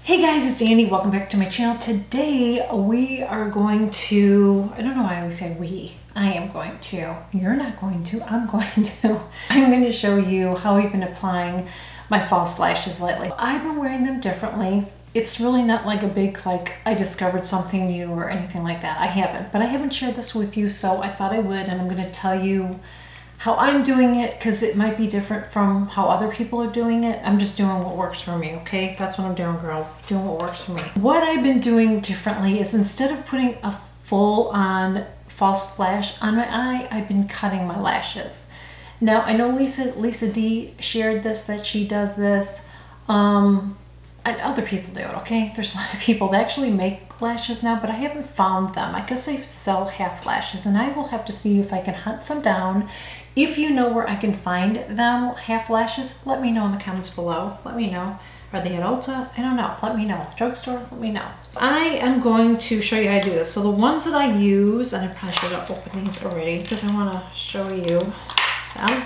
Hey guys, it's Andy. Welcome back to my channel. Today we are going to, I don't know why I always say we. I am going to. You're not going to. I'm going to. I'm going to show you how I've been applying my false lashes lately. I've been wearing them differently. It's really not like a big, like I discovered something new or anything like that. I haven't, but I haven't shared this with you, so I thought I would, and I'm going to tell you how I'm doing it because it might be different from how other people are doing it. I'm just doing what works for me, okay? That's what I'm doing, girl. Doing what works for me. What I've been doing differently is instead of putting a full-on false lash on my eye, I've been cutting my lashes. Now, I know Lisa D shared this, that she does this. And other people do it, okay? There's a lot of people that actually make lashes now, but I haven't found them. I guess they sell half lashes, and I will have to see if I can hunt some down. If you know where I can find them, half lashes, let me know in the comments below. Let me know. Are they at Ulta? I don't know. Let me know. Drugstore? Let me know. I am going to show you how to do this. So the ones that I use, and I probably should have opened these already because I want to show you them.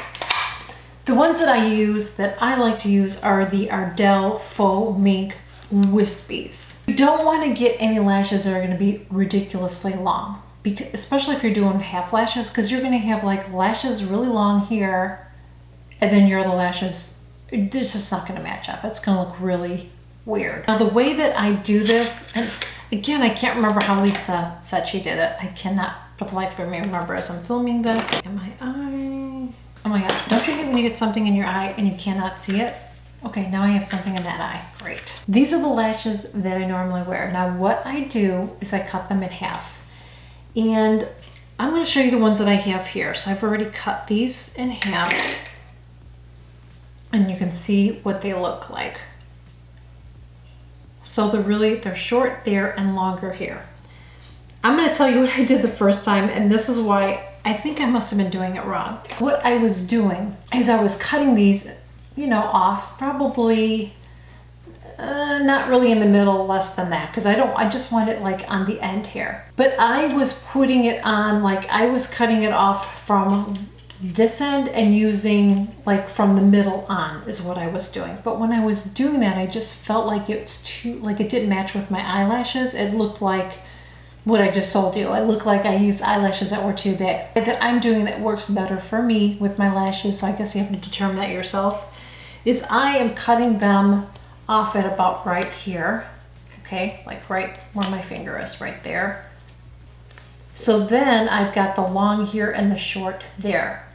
The ones that I use, that I like to use, are the Ardell Faux Mink Wispies. You don't want to get any lashes that are going to be ridiculously long, because, especially if you're doing half lashes, because you're going to have like lashes really long here, and then your other lashes, this is not going to match up. It's going to look really weird. Now the way that I do this, and again, I can't remember how Lisa said she did it. I cannot for the life of me remember as I'm filming this. In my eye. Oh my gosh, don't you hate when you get something in your eye and you cannot see it? Okay, now I have something in that eye. Great. These are the lashes that I normally wear. Now what I do is I cut them in half. And I'm going to show you the ones that I have here. So I've already cut these in half. And you can see what they look like. So they're short there and longer here. I'm going to tell you what I did the first time, and this is why I think I must have been doing it wrong. What I was doing is I was cutting these, you know, off probably not really in the middle, less than that, because I just want it like on the end here. But I was putting it on, like I was cutting it off from this end and using like from the middle on is what I was doing. But when I was doing that, I just felt like it's too, like it didn't match with my eyelashes. It looked like what I just told you. It looked like I used eyelashes that were too big. That I'm doing that works better for me with my lashes, so I guess you have to determine that yourself, is I am cutting them off at about right here. Okay, like right where my finger is, right there. So then I've got the long here and the short there.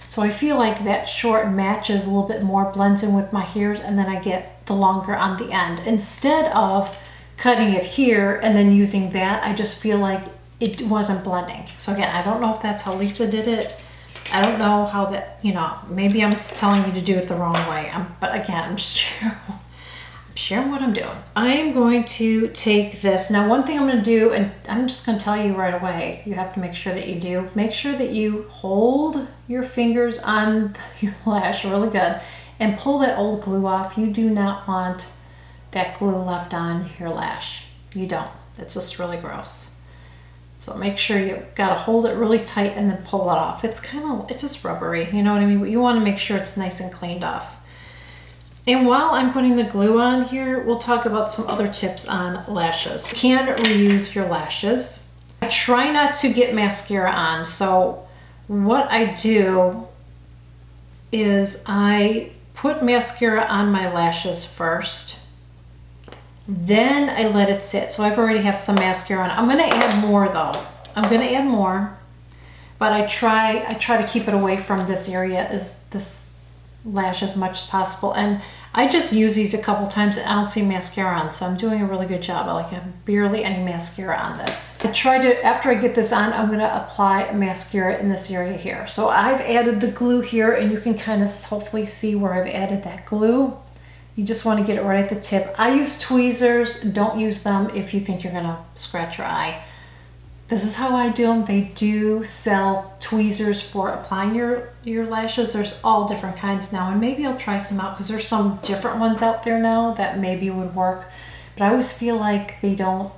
So I feel like that short matches a little bit more, blends in with my hairs, and then I get the longer on the end. Instead of cutting it here and then using that, I just feel like it wasn't blending. So again, I don't know if that's how Lisa did it. I don't know how that, you know, maybe I'm just telling you to do it the wrong way. But again, I'm just sharing what I'm doing. I am going to take this. Now, one thing I'm going to do, and I'm just going to tell you right away, you have to make sure that you do. Make sure that you hold your fingers on your lash really good and pull that old glue off. You do not want that glue left on your lash. You don't. It's just really gross. So make sure you gotta hold it really tight and then pull it off. It's just rubbery, you know what I mean? But you wanna make sure it's nice and cleaned off. And while I'm putting the glue on here, we'll talk about some other tips on lashes. You can reuse your lashes. I try not to get mascara on. So what I do is I put mascara on my lashes first. Then I let it sit. So I've already have some mascara on. I'm gonna add more though. I'm gonna add more, but I try to keep it away from this area, as this lash, as much as possible. And I just use these a couple times and I don't see mascara on, so I'm doing a really good job. I have barely any mascara on this. I try to, after I get this on, I'm gonna apply mascara in this area here. So I've added the glue here, and you can kind of hopefully see where I've added that glue. You just want to get it right at the tip. I use tweezers. Don't use them if you think you're gonna scratch your eye. This is how I do them. They do sell tweezers for applying your lashes. There's all different kinds now, and maybe I'll try some out because there's some different ones out there now that maybe would work. But I always feel like they don't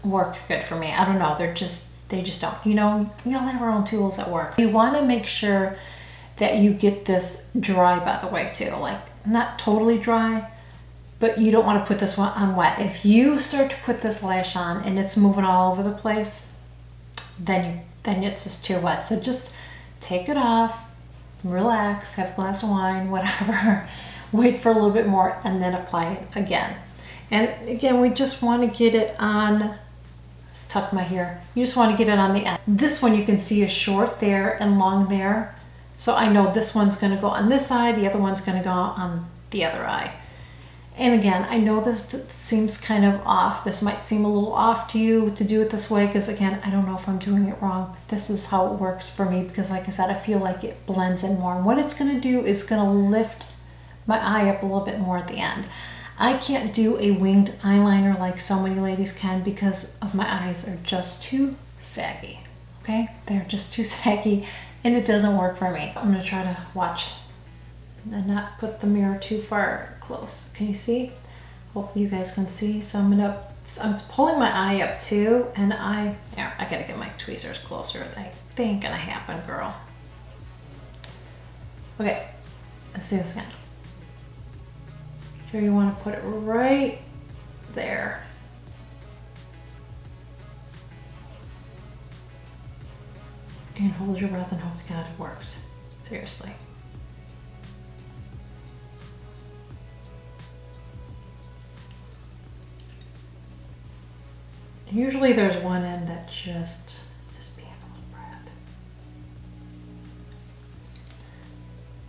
work good for me. I don't know. They just don't. You know, we all have our own tools at work. You want to make sure that you get this dry, by the way, too. Like, not totally dry, but you don't want to put this one on wet. If you start to put this lash on and it's moving all over the place, then it's just too wet. So just take it off, relax, have a glass of wine, whatever, wait for a little bit more, and then apply it again. And again, we just want to get it on, let's tuck my hair, you just want to get it on the end. This one you can see is short there and long there. So I know this one's going to go on this eye, the other one's going to go on the other eye. And again, I know this seems kind of off. This might seem a little off to you to do it this way, because again, I don't know if I'm doing it wrong, but this is how it works for me, because like I said, I feel like it blends in more. And what it's going to do is going to lift my eye up a little bit more at the end. I can't do a winged eyeliner like so many ladies can because of my eyes are just too saggy. Okay, they're just too saggy and it doesn't work for me. I'm gonna try to watch and not put the mirror too far close. Can you see? Hopefully you guys can see. So I'm pulling my eye up too, and I gotta get my tweezers closer. I think gonna happen, girl. Okay, let's do this again. Sure, you want to put it right there. And hold your breath and hope to God it works. Seriously. Usually there's one end that just is being a little brat.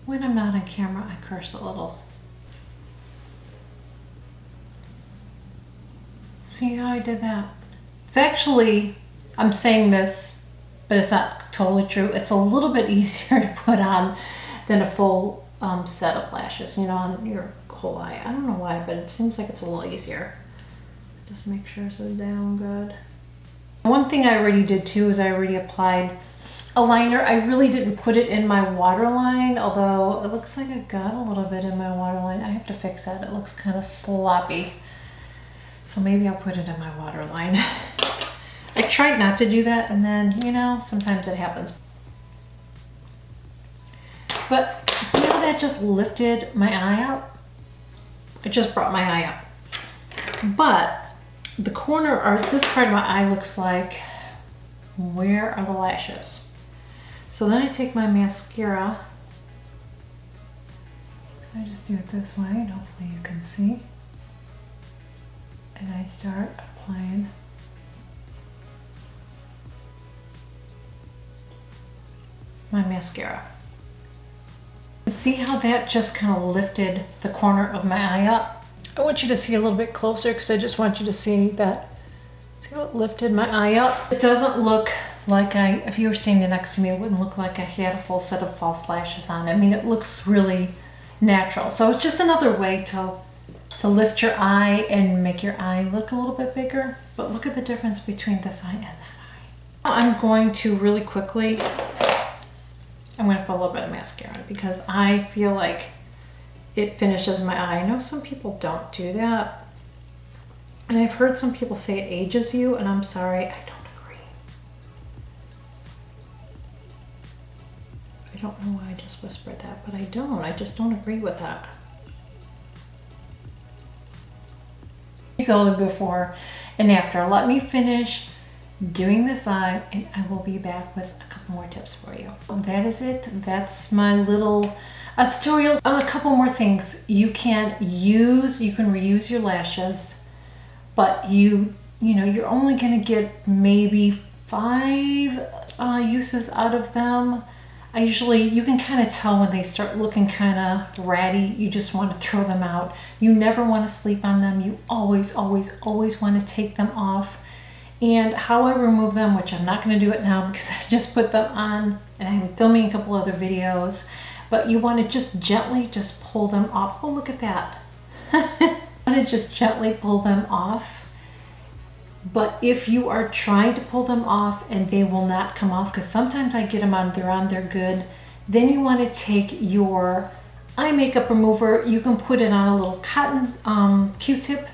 When I'm not on camera, I curse a little. See how I did that? It's actually, I'm saying this, but it's not totally true. It's a little bit easier to put on than a full set of lashes, you know, on your whole eye. I don't know why, but it seems like it's a little easier. Just make sure it's down good. One thing I already did too is I already applied a liner. I really didn't put it in my waterline, although it looks like I got a little bit in my waterline. I have to fix that. It looks kind of sloppy. So maybe I'll put it in my waterline. I tried not to do that, and then, you know, sometimes it happens. But see how that just lifted my eye up? It just brought my eye up. But the corner, or this part of my eye looks like, where are the lashes? So then I take my mascara. I just do it this way, and hopefully you can see. And I start applying my mascara. See how that just kind of lifted the corner of my eye up? I want you to see a little bit closer because I just want you to see that. See how it lifted my eye up? It doesn't look like if you were standing next to me, it wouldn't look like I had a full set of false lashes on. I mean, it looks really natural. So it's just another way to lift your eye and make your eye look a little bit bigger. But look at the difference between this eye and that eye. I'm going to really quickly, I'm going to put a little bit of mascara on because I feel like it finishes my eye. I know some people don't do that. And I've heard some people say it ages you, and I'm sorry, I don't agree. I don't know why I just whispered that, but I don't. I just don't agree with that. Go to before and after. Let me finish doing this eye and I will be back with a couple more tips for you. That is it. That's my little tutorial. A couple more things. You can reuse your lashes, but you're only going to get maybe 5 uses out of them. You can kind of tell when they start looking kind of ratty. You just want to throw them out. You never want to sleep on them. You always, always, always want to take them off. And how I remove them, which I'm not going to do it now because I just put them on and I'm filming a couple other videos, but you want to just gently just pull them off. Oh, look at that. You want to just gently pull them off. But if you are trying to pull them off and they will not come off, because sometimes I get them on, they're good, then you want to take your eye makeup remover. You can put it on a little cotton Q-tip,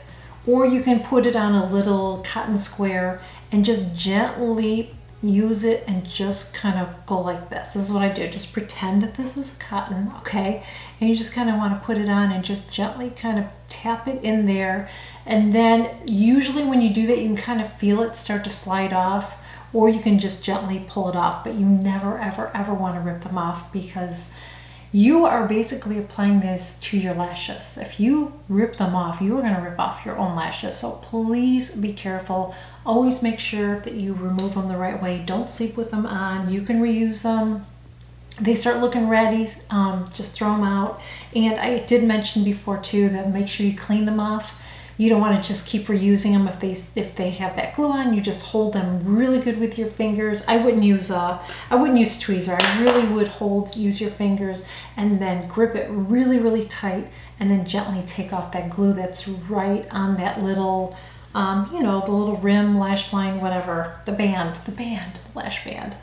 or you can put it on a little cotton square and just gently use it and just kind of go like this. This is what I do. Just pretend that this is cotton, okay? And you just kind of want to put it on and just gently kind of tap it in there. And then usually when you do that, you can kind of feel it start to slide off, or you can just gently pull it off. But you never, ever, ever want to rip them off, because you are basically applying this to your lashes. If you rip them off, you are going to rip off your own lashes. So please be careful. Always make sure that you remove them the right way. Don't sleep with them on. You can reuse them. They start looking ratty, just throw them out. And I did mention before too that make sure you clean them off. You don't want to just keep reusing them. If they have that glue on, you just hold them really good with your fingers. I wouldn't use tweezer. I really would use your fingers and then grip it really, really tight, and then gently take off that glue that's right on that little, you know, the little rim, lash line, whatever, the lash band.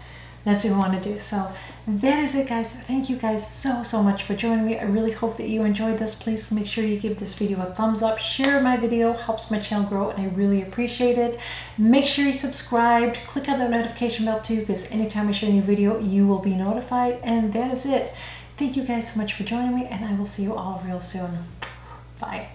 That's what we want to do. So that is it, guys. Thank you guys so much for joining me. I really hope that you enjoyed this. Please make sure you give this video a thumbs up. Share my video, helps my channel grow, and I really appreciate it. Make sure you subscribed. Click on the notification bell too, because anytime I share a new video, you will be notified. And that is it. Thank you guys so much for joining me, and I will see you all real soon. Bye.